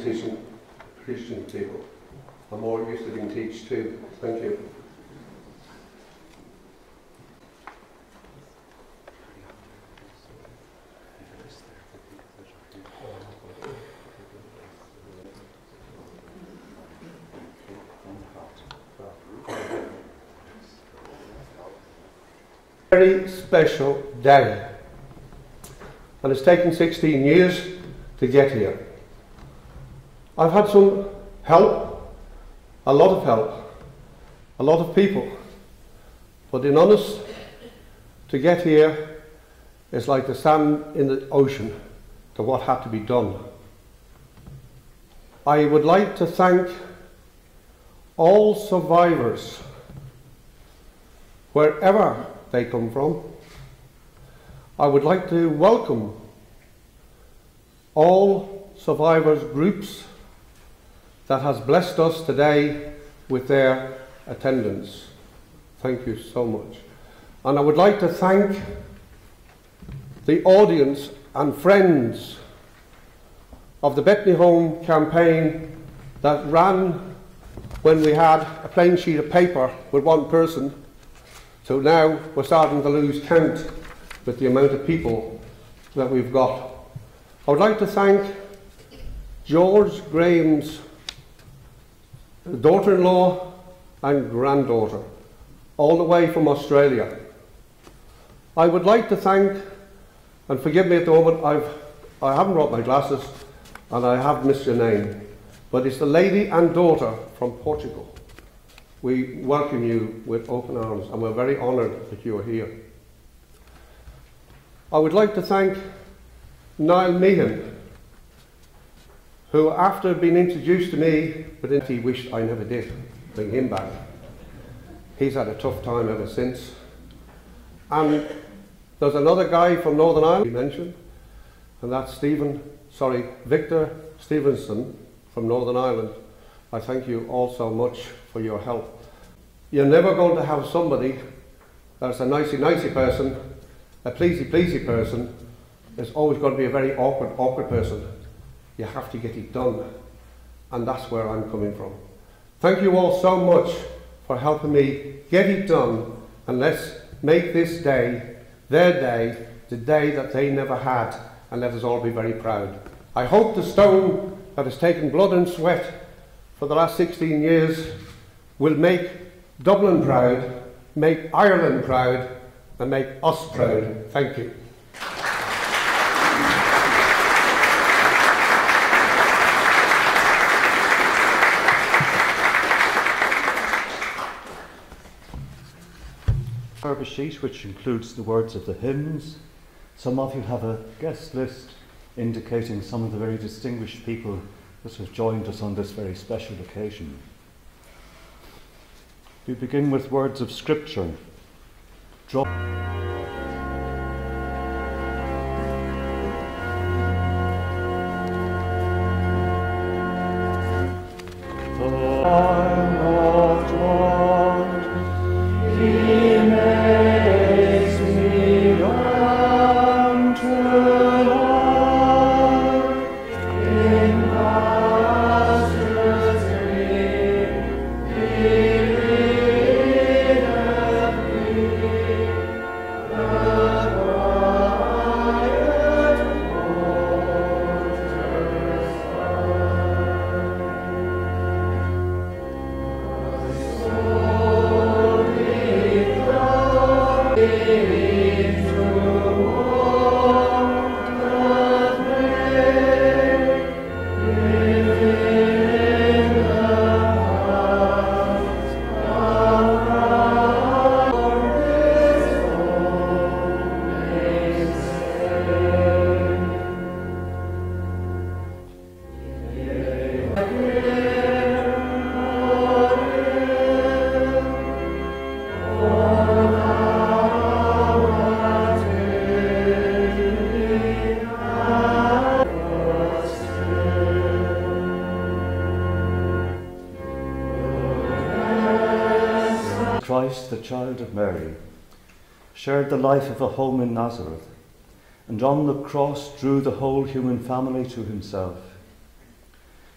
Christian people. I'm more used to being taught too. Thank you. Very special day, and it's taken 16 years to get here. I've had some help, a lot of help, a lot of people, but in honest, to get here is like the sand in the ocean to what had to be done. I would like to thank all survivors, wherever they come from. I would like to welcome all survivors groups that has blessed us today with their attendance. Thank you so much. And I would like to thank the audience and friends of the Bethany Home campaign that ran when we had a plain sheet of paper with one person. So now we're starting to lose count with the amount of people that we've got. I would like to thank George Graham's daughter-in-law and granddaughter, all the way from Australia. I would like to thank, and forgive me at the moment, I haven't brought my glasses and I have missed your name, but it's the lady and daughter from Portugal. We welcome you with open arms, and we're very honoured that you are here. I would like to thank Niall Meehan, who, after being introduced to me, but he wished I never did bring him back. He's had a tough time ever since. And there's another guy from Northern Ireland we mentioned, and that's Victor Stevenson from Northern Ireland. I thank you all so much for your help. You're never going to have somebody that's a nicey person, a pleasy person. There's always going to be a very awkward person. You have to get it done, and that's where I'm coming from. Thank you all so much for helping me get it done, and let's make this day their day, the day that they never had, and let us all be very proud. I hope the stone that has taken blood and sweat for the last 16 years will make Dublin proud, make Ireland proud, and make us proud. Thank you. Service sheet, which includes the words of the hymns. Some of you have a guest list indicating some of the very distinguished people that have joined us on this very special occasion. We begin with words of scripture. Christ, the child of Mary, shared the life of a home in Nazareth, and on the cross drew the whole human family to himself.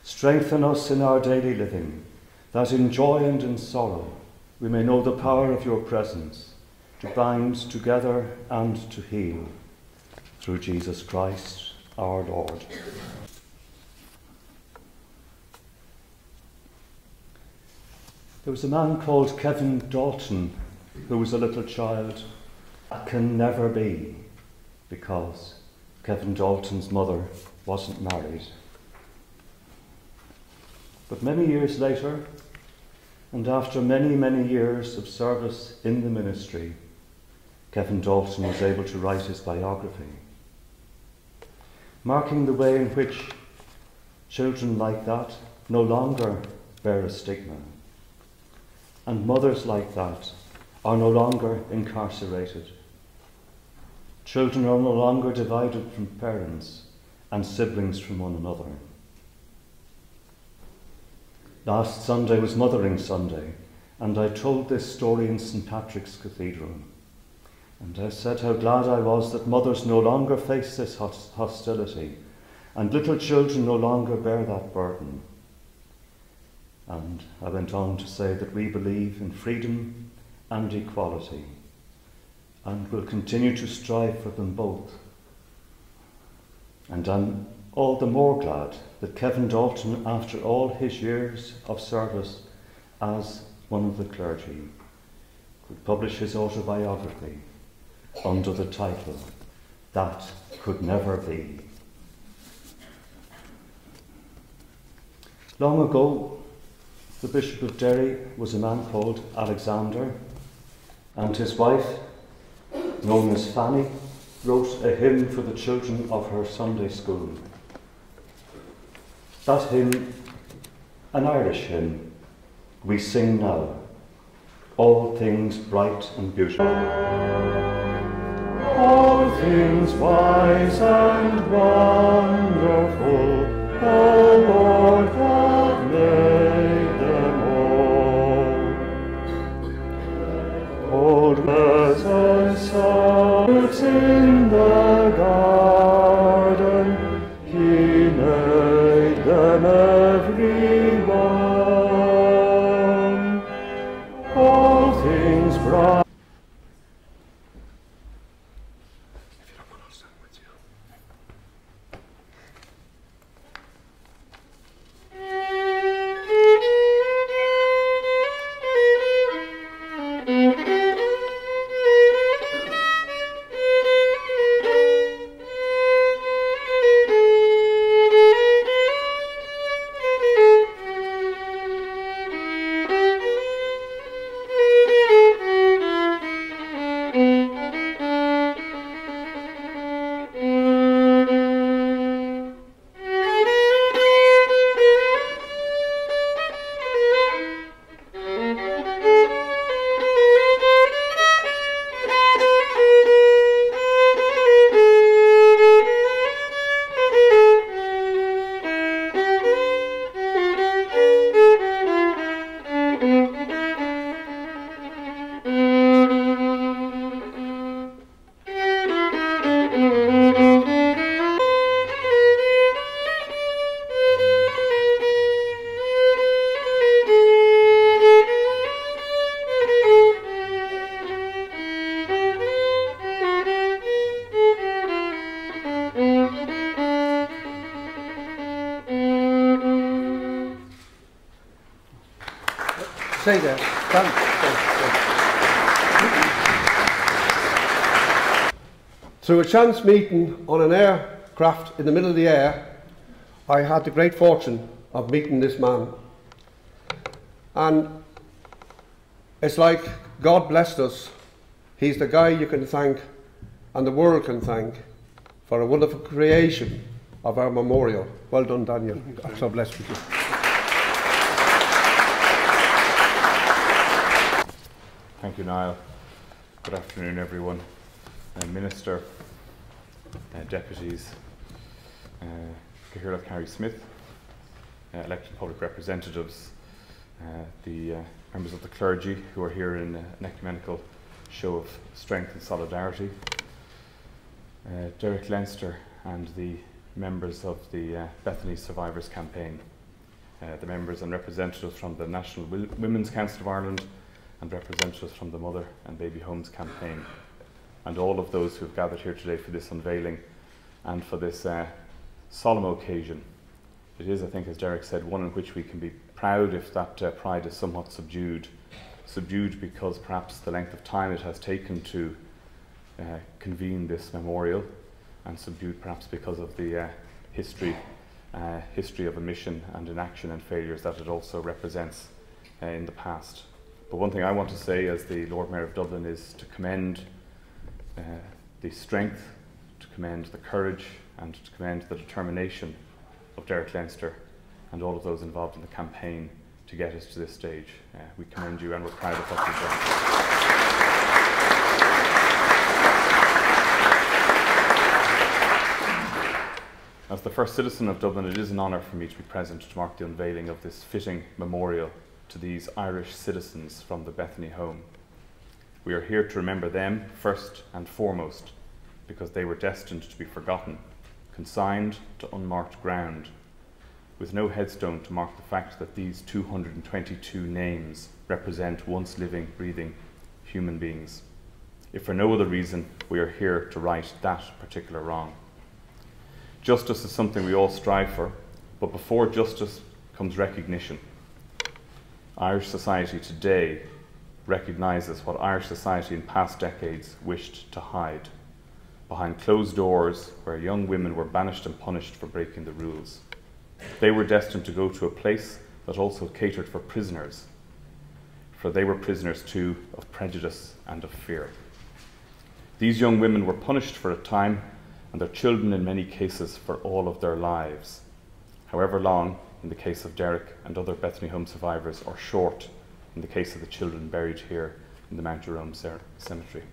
Strengthen us in our daily living, that in joy and in sorrow we may know the power of your presence, to bind together and to heal. Through Jesus Christ, our Lord. There was a man called Kevin Dalton who was a little child. That can never be, because Kevin Dalton's mother wasn't married. But many years later, and after many, many years of service in the ministry, Kevin Dalton was able to write his biography, marking the way in which children like that no longer bear a stigma, and mothers like that are no longer incarcerated. Children are no longer divided from parents and siblings from one another. Last Sunday was Mothering Sunday, and I told this story in St. Patrick's Cathedral. And I said how glad I was that mothers no longer face this hostility, and little children no longer bear that burden. And I went on to say that we believe in freedom and equality, and will continue to strive for them both. And I'm all the more glad that Kevin Dalton, after all his years of service as one of the clergy, could publish his autobiography under the title, That Could Never Be. Long ago, the Bishop of Derry was a man called Alexander, and his wife, known as Fanny, wrote a hymn for the children of her Sunday school. That hymn, an Irish hymn, we sing now, all things bright and beautiful. All things wise and wonderful, O Lord, have made them all. Old pleasant songs in the garden, He made them every one. All things bright. Say that. Through a chance meeting on an aircraft in the middle of the air, I had the great fortune of meeting this man. And it's like God blessed us. He's the guy you can thank and the world can thank for a wonderful creation of our memorial. Well done, Daniel. I'm so blessed with you. Thank you, Niall. Good afternoon, everyone. Minister, deputies, Cathaoirleach Carrie Smith, elected public representatives, the members of the clergy who are here in an ecumenical show of strength and solidarity, Derek Leinster and the members of the Bethany Survivors campaign. the members and representatives from the National Women's Council of Ireland and representatives from the Mother and Baby Homes campaign, and all of those who have gathered here today for this unveiling and for this solemn occasion. It is, I think, as Derek said, one in which we can be proud if that pride is somewhat subdued. Subdued because perhaps the length of time it has taken to convene this memorial, and subdued perhaps because of the history of omission and inaction and failures that it also represents in the past. But one thing I want to say as the Lord Mayor of Dublin is to commend the strength, to commend the courage, and to commend the determination of Derek Leinster and all of those involved in the campaign to get us to this stage. We commend you and we're proud of what you've done. As the first citizen of Dublin, it is an honour for me to be present to mark the unveiling of this fitting memorial to these Irish citizens from the Bethany Home. We are here to remember them first and foremost because they were destined to be forgotten, consigned to unmarked ground, with no headstone to mark the fact that these 222 names represent once living, breathing human beings. If for no other reason, we are here to right that particular wrong. Justice is something we all strive for, but before justice comes recognition. Irish society today recognises what Irish society in past decades wished to hide, behind closed doors where young women were banished and punished for breaking the rules. They were destined to go to a place that also catered for prisoners, for they were prisoners too of prejudice and of fear. These young women were punished for a time, and their children in many cases for all of their lives, however long in the case of Derek and other Bethany Home survivors, or short in the case of the children buried here in the Mount Jerome cemetery.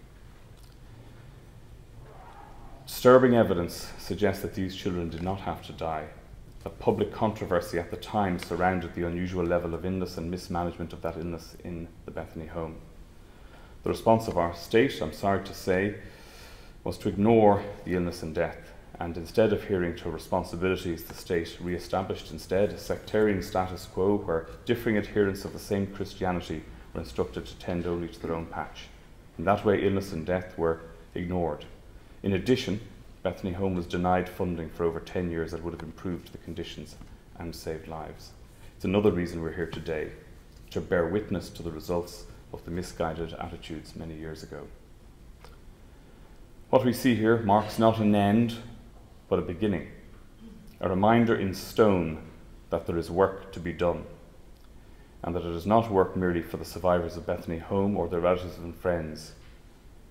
Disturbing evidence suggests that these children did not have to die. A public controversy at the time surrounded the unusual level of illness and mismanagement of that illness in the Bethany Home. The response of our state, I'm sorry to say, was to ignore the illness and death, and instead of adhering to responsibilities, the state re-established instead a sectarian status quo where differing adherents of the same Christianity were instructed to tend only to their own patch. In that way, illness and death were ignored. In addition, Bethany Home was denied funding for over 10 years that would have improved the conditions and saved lives. It's another reason we're here today, to bear witness to the results of the misguided attitudes many years ago. What we see here marks not an end, but a beginning, a reminder in stone that there is work to be done, and that it is not work merely for the survivors of Bethany Home or their relatives and friends.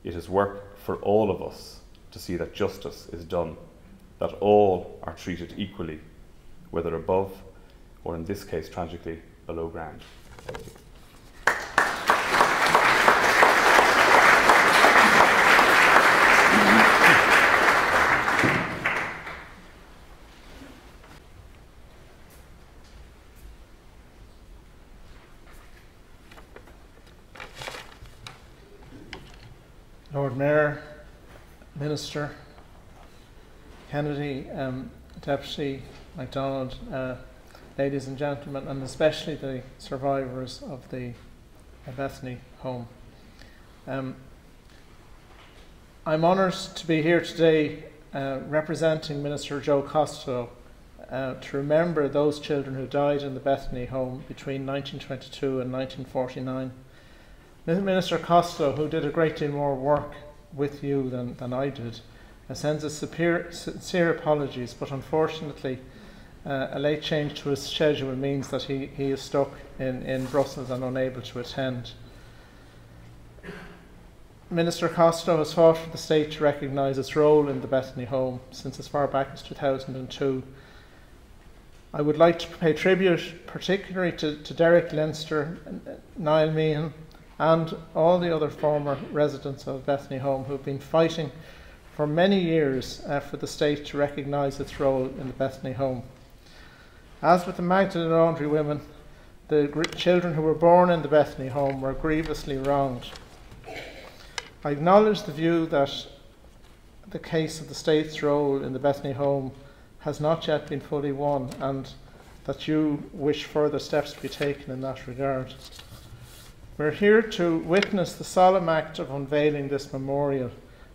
It is work for all of us to see that justice is done, that all are treated equally, whether above or, in this case, tragically, below ground. Thank you. Lord Mayor, Minister, Kennedy, Deputy MacDonald, ladies and gentlemen, and especially the survivors of the Bethany Home. I'm honoured to be here today representing Minister Joe Costello to remember those children who died in the Bethany Home between 1922 and 1949. Minister Costello, who did a great deal more work with you than I did, sends his sincere apologies, but unfortunately a late change to his schedule means that he is stuck in Brussels and unable to attend. Minister Costello has fought for the state to recognise its role in the Bethany Home since as far back as 2002. I would like to pay tribute particularly to Derek Leinster, Niall Meehan, and all the other former residents of Bethany Home who have been fighting for many years for the state to recognise its role in the Bethany Home. As with the Magdalene Laundry women, the children who were born in the Bethany Home were grievously wronged. I acknowledge the view that the case of the state's role in the Bethany Home has not yet been fully won, and that you wish further steps to be taken in that regard. We're here to witness the solemn act of unveiling this memorial,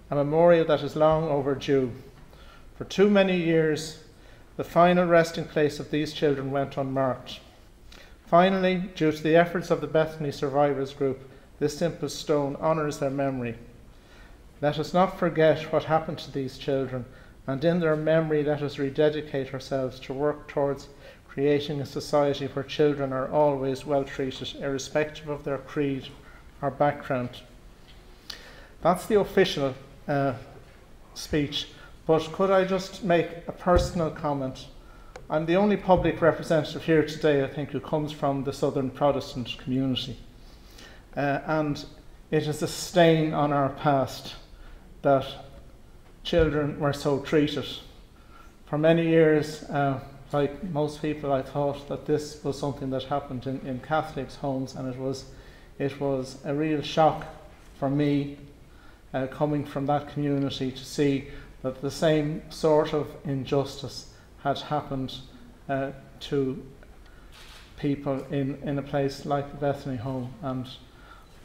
a memorial that is long overdue. For too many years, the final resting place of these children went unmarked. Finally, due to the efforts of the Bethany Survivors Group, this simple stone honours their memory. Let us not forget what happened to these children, and in their memory let us rededicate ourselves to work towards creating a society where children are always well treated, irrespective of their creed or background. That's the official speech, but could I just make a personal comment? I'm the only public representative here today, I think, who comes from the Southern Protestant community. And it is a stain on our past that children were so treated. For many years, like most people, I thought that this was something that happened in Catholics' homes, and it was a real shock for me, coming from that community, to see that the same sort of injustice had happened to people in a place like the Bethany Home. And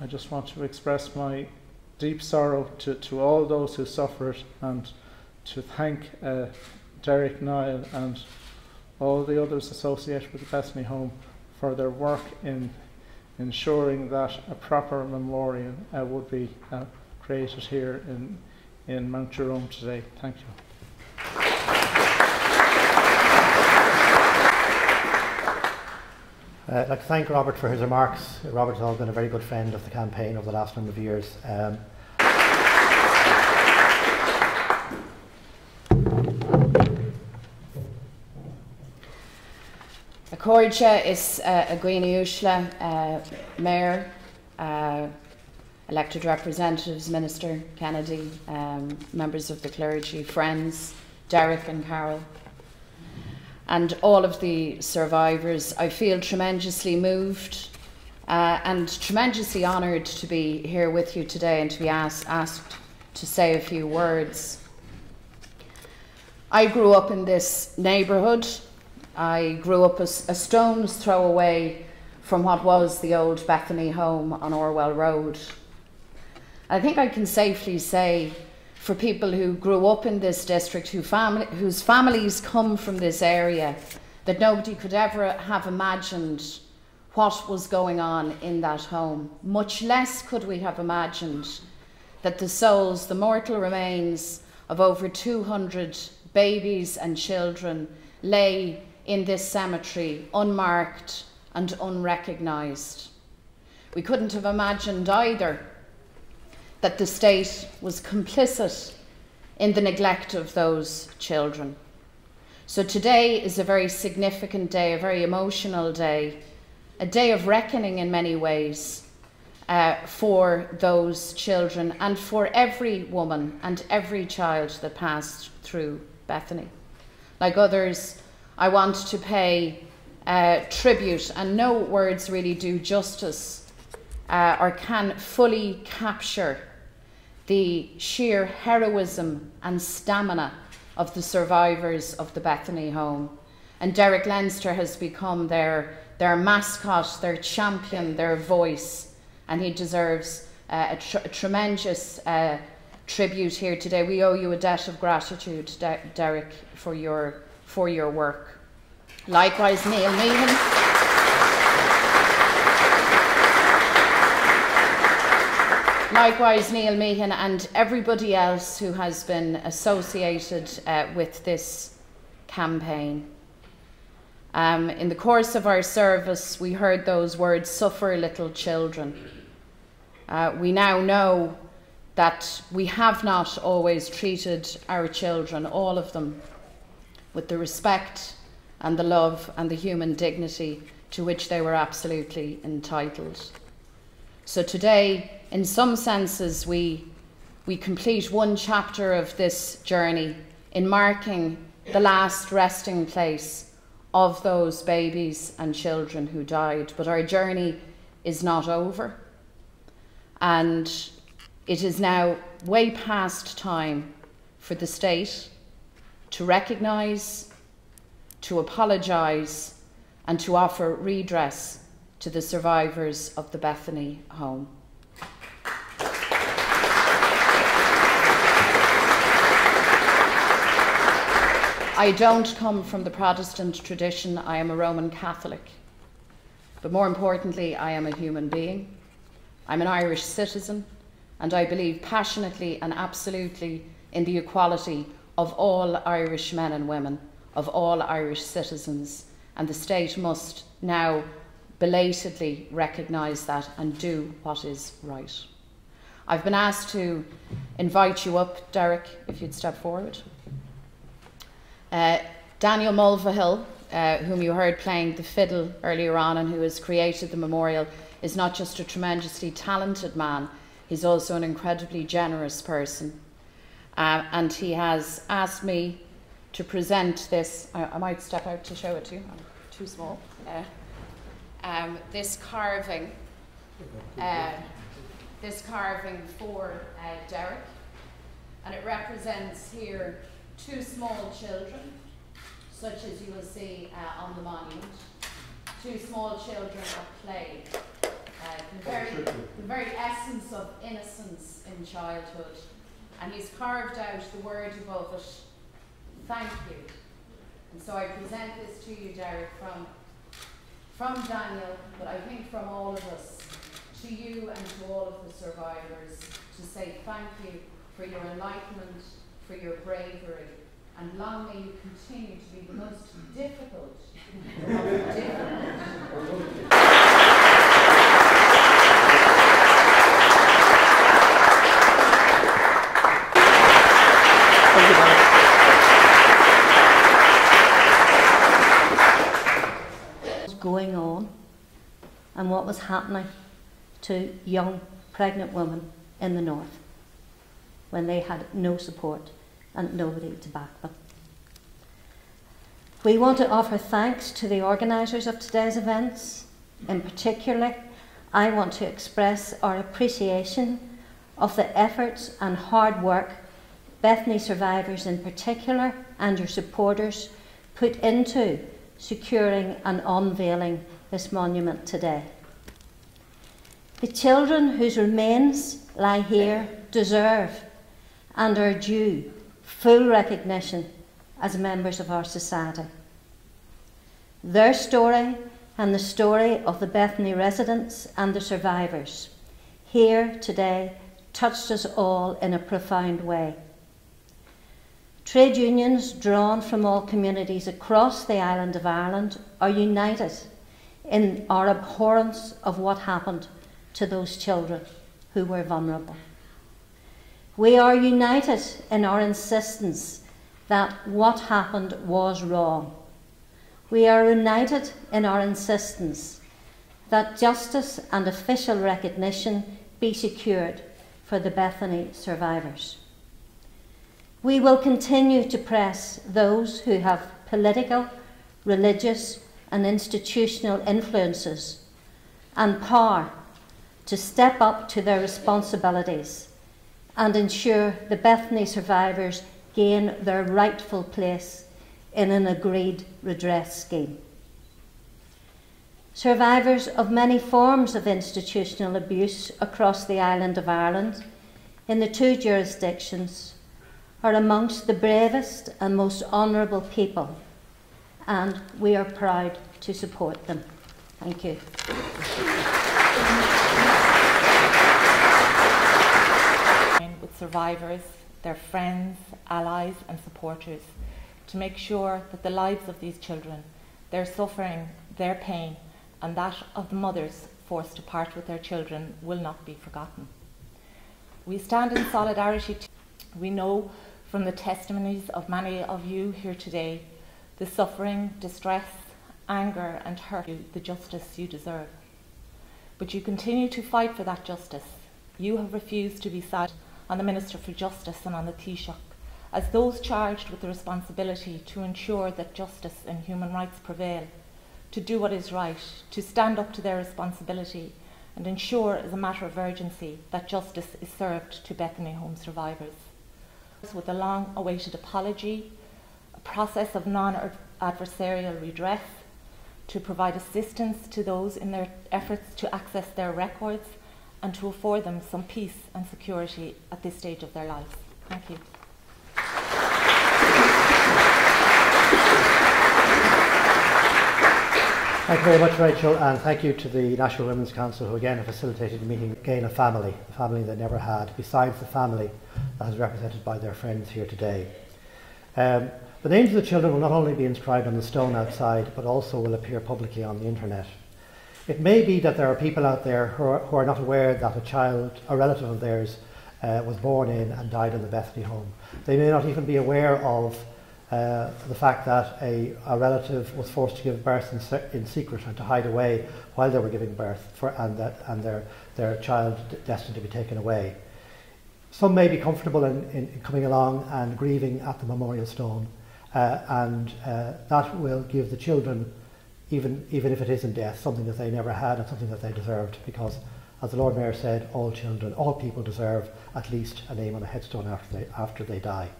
I just want to express my deep sorrow to all those who suffered, and to thank Derek, Niall and all the others associated with the Bethany Home for their work in ensuring that a proper memorial would be created here in Mount Jerome today. Thank you. I'd like to thank Robert for his remarks. Robert has been a very good friend of the campaign over the last number of years. Cóirde is a Gwine Ushla, Mayor, elected representatives, Minister Kennedy, members of the clergy, friends, Derek and Carol, and all of the survivors. I feel tremendously moved and tremendously honoured to be here with you today and to be asked to say a few words. I grew up in this neighbourhood. I grew up a stone's throw away from what was the old Bethany Home on Orwell Road. I think I can safely say, for people who grew up in this district, whose families come from this area, that nobody could ever have imagined what was going on in that home. Much less could we have imagined that the souls, the mortal remains of over 200 babies and children lay in this cemetery, unmarked and unrecognised. We couldn't have imagined either that the state was complicit in the neglect of those children. So today is a very significant day, a very emotional day, a day of reckoning in many ways for those children and for every woman and every child that passed through Bethany. Like others, I want to pay tribute, and no words really do justice or can fully capture the sheer heroism and stamina of the survivors of the Bethany Home. And Derek Leinster has become their mascot, their champion, their voice, and he deserves a tremendous tribute here today. We owe you a debt of gratitude, Derek, for your work. Likewise, Neil Meehan. Likewise, Neil Meehan and everybody else who has been associated with this campaign. In the course of our service, we heard those words, "Suffer little children." We now know that we have not always treated our children, all of them, with the respect and the love and the human dignity to which they were absolutely entitled. So today, in some senses, we complete one chapter of this journey in marking the last resting place of those babies and children who died. But our journey is not over. And it is now way past time for the state to recognise, to apologise, and to offer redress to the survivors of the Bethany Home. I don't come from the Protestant tradition. I am a Roman Catholic. But more importantly, I am a human being. I'm an Irish citizen, and I believe passionately and absolutely in the equality of all Irish men and women, of all Irish citizens, and the state must now belatedly recognise that and do what is right. I've been asked to invite you up, Derek, if you'd step forward. Daniel Mulvihill, whom you heard playing the fiddle earlier on and who has created the memorial, is not just a tremendously talented man, he's also an incredibly generous person. And he has asked me to present this. I might step out to show it to you, I'm too small. This carving for Derek, and it represents here two small children, such as you will see on the monument. Two small children at play. The very essence of innocence in childhood. And he's carved out the word above it, thank you. And so I present this to you, Derek, from Daniel, but I think from all of us, to you and to all of the survivors, to say thank you for your enlightenment, for your bravery, and long may you continue to be the most difficult of the difficult. Going on and what was happening to young pregnant women in the north when they had no support and nobody to back them. We want to offer thanks to the organisers of today's events. In particular, I want to express our appreciation of the efforts and hard work Bethany survivors in particular and your supporters put into securing and unveiling this monument today. The children whose remains lie here deserve and are due full recognition as members of our society. Their story and the story of the Bethany residents and the survivors here today touched us all in a profound way. Trade unions drawn from all communities across the island of Ireland are united in our abhorrence of what happened to those children who were vulnerable. We are united in our insistence that what happened was wrong. We are united in our insistence that justice and official recognition be secured for the Bethany survivors. We will continue to press those who have political, religious and institutional influences and power to step up to their responsibilities and ensure the Bethany survivors gain their rightful place in an agreed redress scheme. Survivors of many forms of institutional abuse across the island of Ireland in the two jurisdictions are amongst the bravest and most honourable people, and we are proud to support them. Thank you. With survivors, their friends, allies and supporters to make sure that the lives of these children, their suffering, their pain and that of the mothers forced to part with their children will not be forgotten. We stand in solidarity. We know from the testimonies of many of you here today the suffering, distress, anger and hurt you, the justice you deserve. But you continue to fight for that justice. You have refused to be sat on the Minister for Justice and on the Taoiseach as those charged with the responsibility to ensure that justice and human rights prevail, to do what is right, to stand up to their responsibility and ensure as a matter of urgency that justice is served to Bethany Home survivors. With a long-awaited apology, a process of non-adversarial redress, to provide assistance to those in their efforts to access their records, and to afford them some peace and security at this stage of their lives. Thank you. Thank you very much, Rachel, and thank you to the National Women's Council, who again have facilitated the meeting again a family they never had, besides the family that is represented by their friends here today. The names of the children will not only be inscribed on the stone outside, but also will appear publicly on the internet. It may be that there are people out there who are not aware that a relative of theirs, was born in and died in the Bethany home. They may not even be aware of the fact that a relative was forced to give birth in secret and to hide away while they were giving birth, and their child destined to be taken away. Some may be comfortable in coming along and grieving at the memorial stone, and that will give the children, even if it isn't death, something that they never had and something that they deserved, because, as the Lord Mayor said, all people deserve at least a name on a headstone after they die.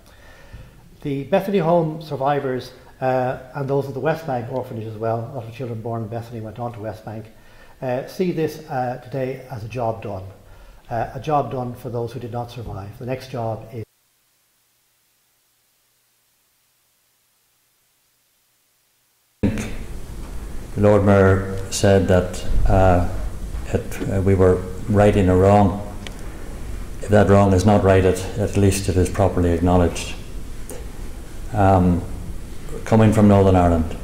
The Bethany Home Survivors, and those of the West Bank orphanage as well, a lot of children born in Bethany went on to West Bank, see this today as a job done for those who did not survive. The next job is the Lord Mayor said that we were righting a wrong. If that wrong is not righted, at least it is properly acknowledged. Coming from Northern Ireland,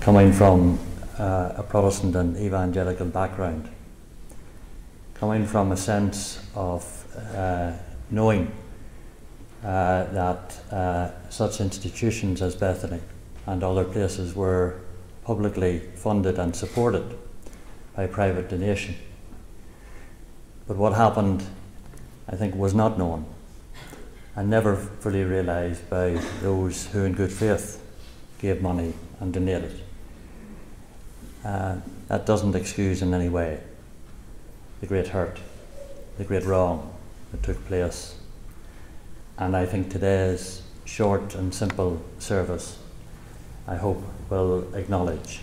coming from a Protestant and evangelical background, coming from a sense of knowing that such institutions as Bethany and other places were publicly funded and supported by private donation. But what happened, I think, was not known and never fully realised by those who in good faith gave money and donated. That doesn't excuse in any way the great hurt, the great wrong that took place. And I think today's short and simple service, I hope, will acknowledge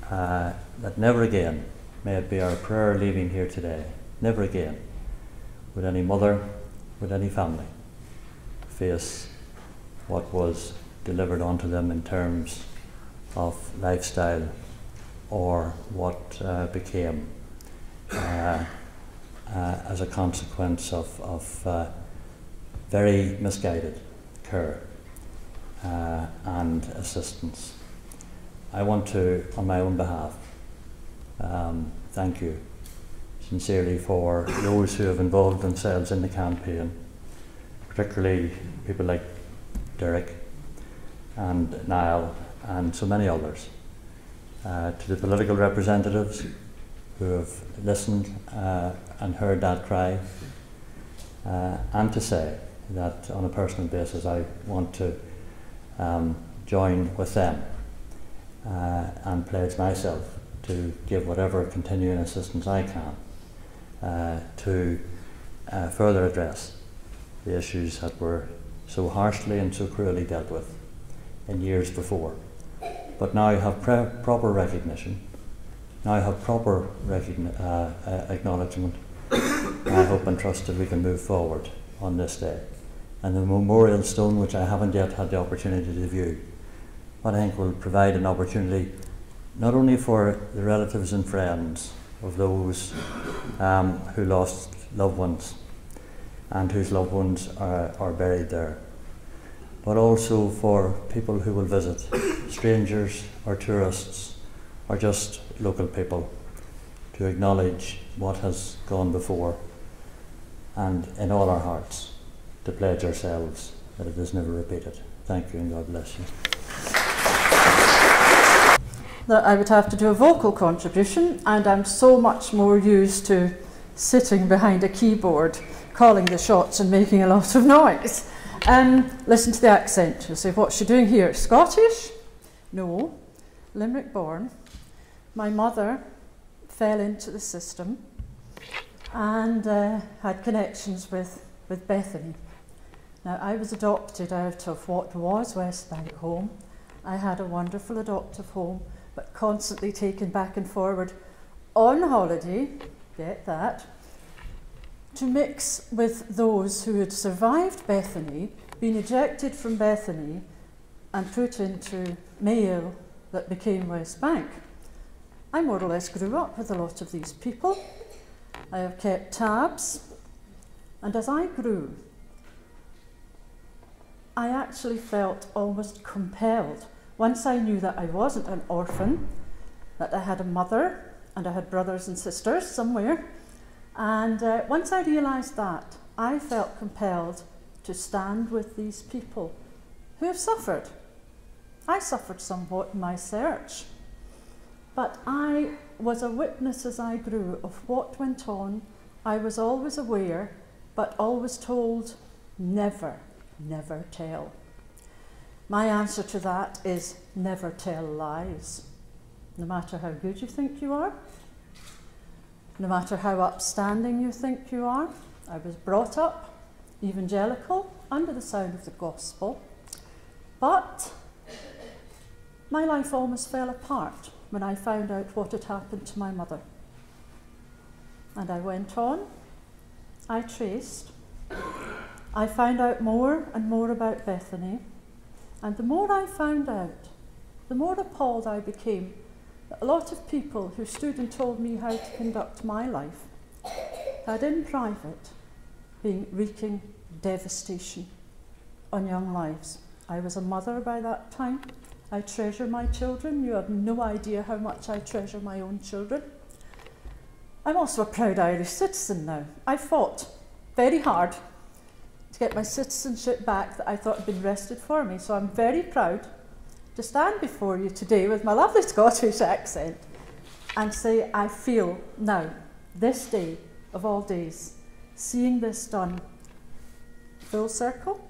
that never again, may it be our prayer leaving here today, never again would any mother, would any family face what was delivered onto them in terms of lifestyle or what became as a consequence of very misguided care and assistance. I want to, on my own behalf, thank you sincerely for those who have involved themselves in the campaign, particularly people like Derek and Niall and so many others, to the political representatives who have listened and heard that cry, and to say that on a personal basis I want to join with them and pledge myself to give whatever continuing assistance I can to further address the issues that were so harshly and so cruelly dealt with in years before. But now I have proper recognition, now I have proper acknowledgement, and I hope and trust that we can move forward on this day. And the memorial stone, which I haven't yet had the opportunity to view, what I think will provide an opportunity not only for the relatives and friends of those who lost loved ones and whose loved ones are buried there, but also for people who will visit, strangers or tourists or just local people, to acknowledge what has gone before, and in all our hearts to pledge ourselves that it is never repeated. Thank you and God bless you. That I would have to do a vocal contribution, and I'm so much more used to sitting behind a keyboard, calling the shots and making a lot of noise. Listen to the accent. You'll say, what's she doing here? Scottish? No. Limerick born. My mother fell into the system and had connections with Bethany. Now, I was adopted out of what was West Bank Home, I had a wonderful adoptive home, but constantly taken back and forward on holiday, get that, to mix with those who had survived Bethany, been ejected from Bethany and put into Mayo that became West Bank. I more or less grew up with a lot of these people. I have kept tabs, and as I grew, I actually felt almost compelled. Once I knew that I wasn't an orphan, that I had a mother and I had brothers and sisters somewhere, and once I realised that, I felt compelled to stand with these people who have suffered. I suffered somewhat in my search, but I was a witness as I grew of what went on. I was always aware, but always told, never, never tell. My answer to that is never tell lies. No matter how good you think you are, no matter how upstanding you think you are. I was brought up evangelical, under the sound of the gospel, but my life almost fell apart when I found out what had happened to my mother. And I went on, I traced, I found out more and more about Bethany, and the more I found out, the more appalled I became that a lot of people who stood and told me how to conduct my life had in private been wreaking devastation on young lives. I was a mother by that time. I treasure my children. You have no idea how much I treasure my own children. I'm also a proud Irish citizen now. I fought very hard to get my citizenship back that I thought had been wrested for me. So I'm very proud to stand before you today with my lovely Scottish accent and say I feel now, this day of all days, seeing this done full circle.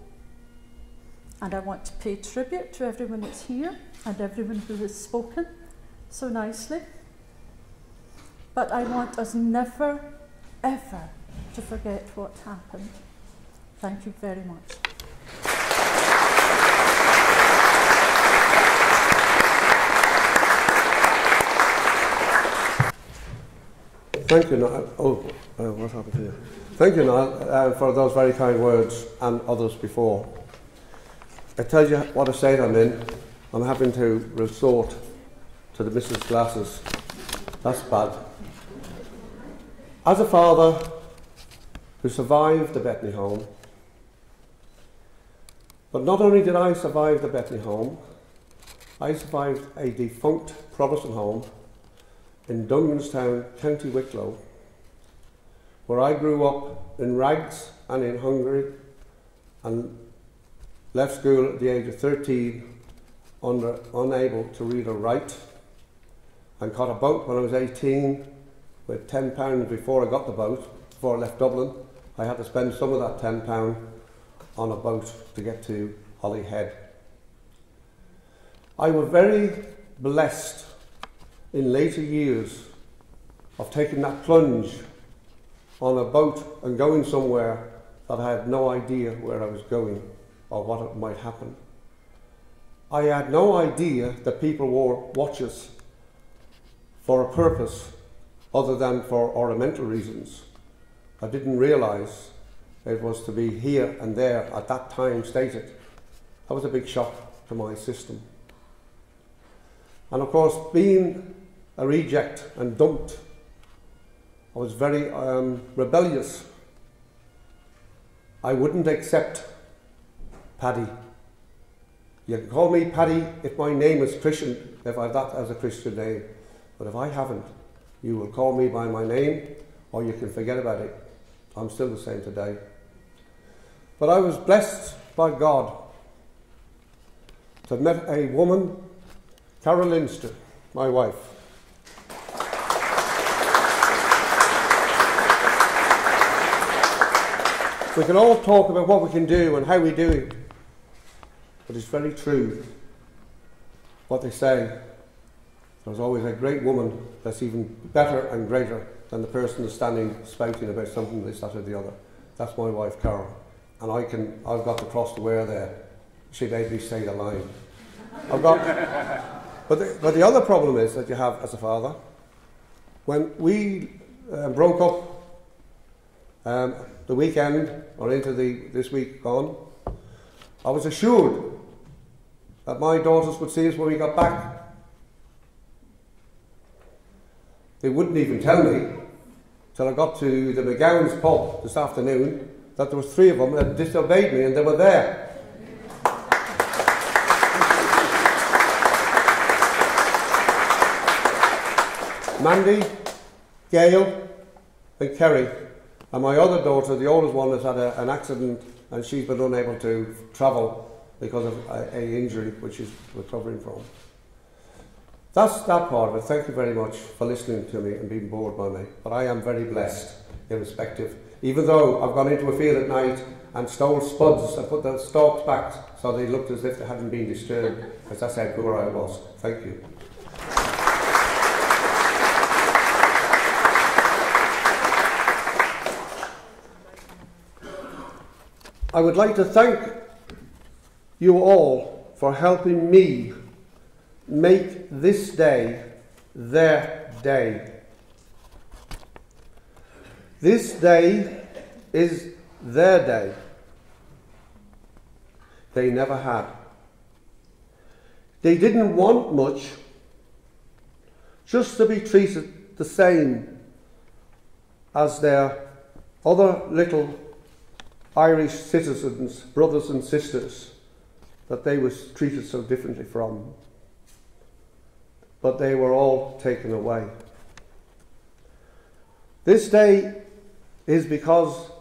And I want to pay tribute to everyone that's here and everyone who has spoken so nicely. But I want us never, ever to forget what happened. Thank you very much. Thank you, Niall. What happened here? Thank you, Niall, for those very kind words and others before. I tell you what a state I'm in. I'm having to resort to the Mrs. Glasses. That's bad. As a father who survived the Bethany Home, but not only did I survive the Bethany Home, I survived a defunct Protestant home in Dunganstown, County Wicklow, where I grew up in rags and in Hungary and left school at the age of 13, unable to read or write, and caught a boat when I was 18 with £10 before I got the boat, before I left Dublin. I had to spend some of that £10 on a boat to get to Holyhead. I was very blessed in later years of taking that plunge on a boat and going somewhere that I had no idea where I was going or what might happen. I had no idea that people wore watches for a purpose other than for ornamental reasons. I didn't realise it was to be here and there at that time stated. That was a big shock to my system. And of course, being a reject and dumped, I was very rebellious. I wouldn't accept Paddy. You can call me Paddy if my name is Christian, if I have that as a Christian name. But if I haven't, you will call me by my name, or you can forget about it. I'm still the same today. But I was blessed by God to have met a woman, Carol Leinster, my wife. We can all talk about what we can do and how we do it, but it's very true what they say. There's always a great woman that's even better and greater than the person that's standing spouting about something this, that or the other. That's my wife, Carol. And I've got the cross to wear there. She made me say the line. I've got. But the other problem is that you have as a father. When we broke up the weekend or into this week gone, I was assured that my daughters would see us when we got back. They wouldn't even tell me till I got to the McGowan's pub this afternoon that there was 3 of them that disobeyed me, and they were there. Mandy, Gail and Kerry, and my other daughter, the oldest one, has had an accident and she's been unable to travel because of a injury which she's recovering from. That's that part of it. Thank you very much for listening to me and being bored by me. But I am very blessed, irrespective. Even though I've gone into a field at night and stole spuds and put the stalks back so they looked as if they hadn't been disturbed, because that's how poor I was. Thank you. I would like to thank you all for helping me make this day their day. This day is their day. They never had. They didn't want much, just to be treated the same as their other little Irish citizens, brothers and sisters, that they was treated so differently from. But they were all taken away. This day is because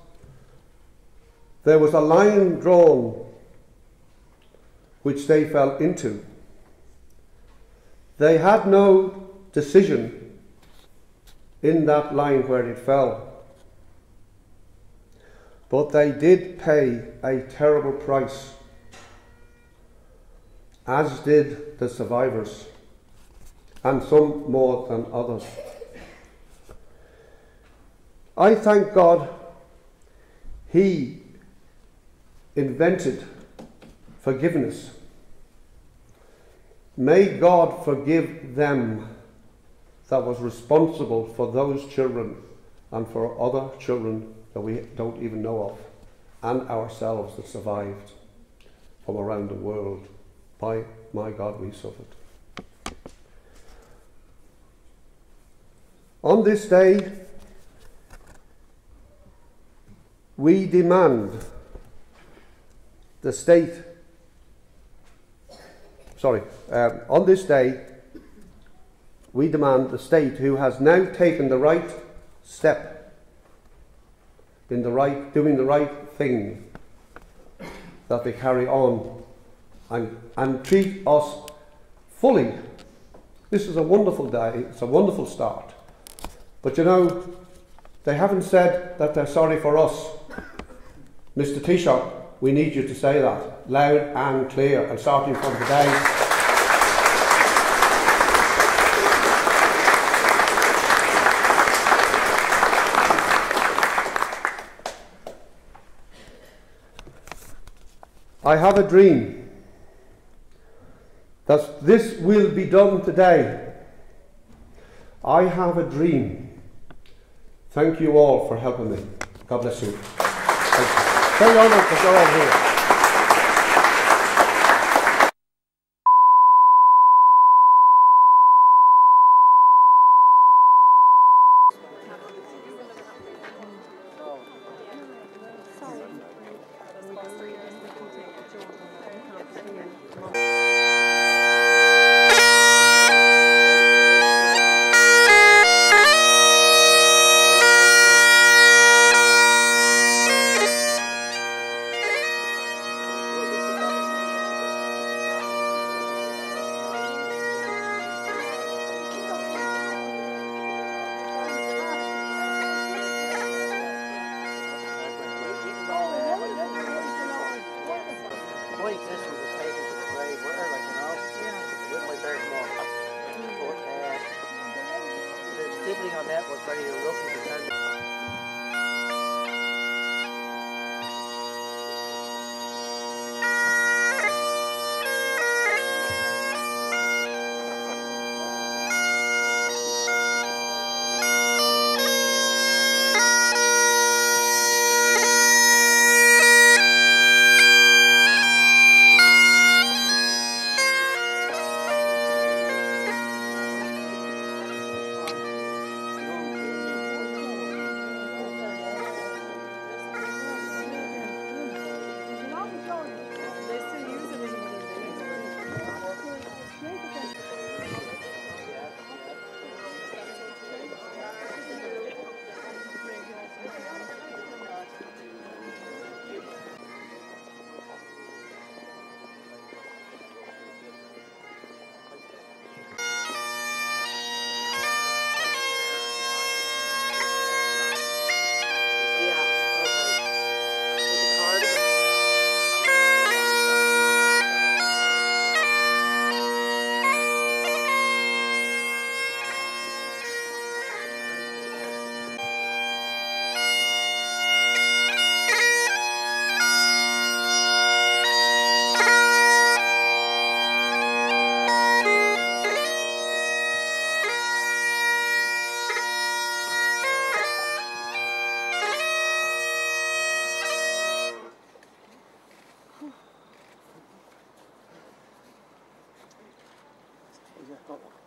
there was a line drawn which they fell into. They had no decision in that line where it fell. But they did pay a terrible price, as did the survivors, and some more than others. I thank God He invented forgiveness. May God forgive them that was responsible for those children and for other children that we don't even know of, and ourselves that survived from around the world. By my God, we suffered. On this day, we demand the state, on this day, we demand the state, who has now taken the right step in doing the right thing, that they carry on and treat us fully. This is a wonderful day, it's a wonderful start. But you know, they haven't said that they're sorry for us. Mr. Taoiseach, we need you to say that loud and clear, and starting from today. I have a dream that this will be done today. I have a dream. Thank you all for helping me. God bless you. Thank you. Very honoured to go on here. Powerful.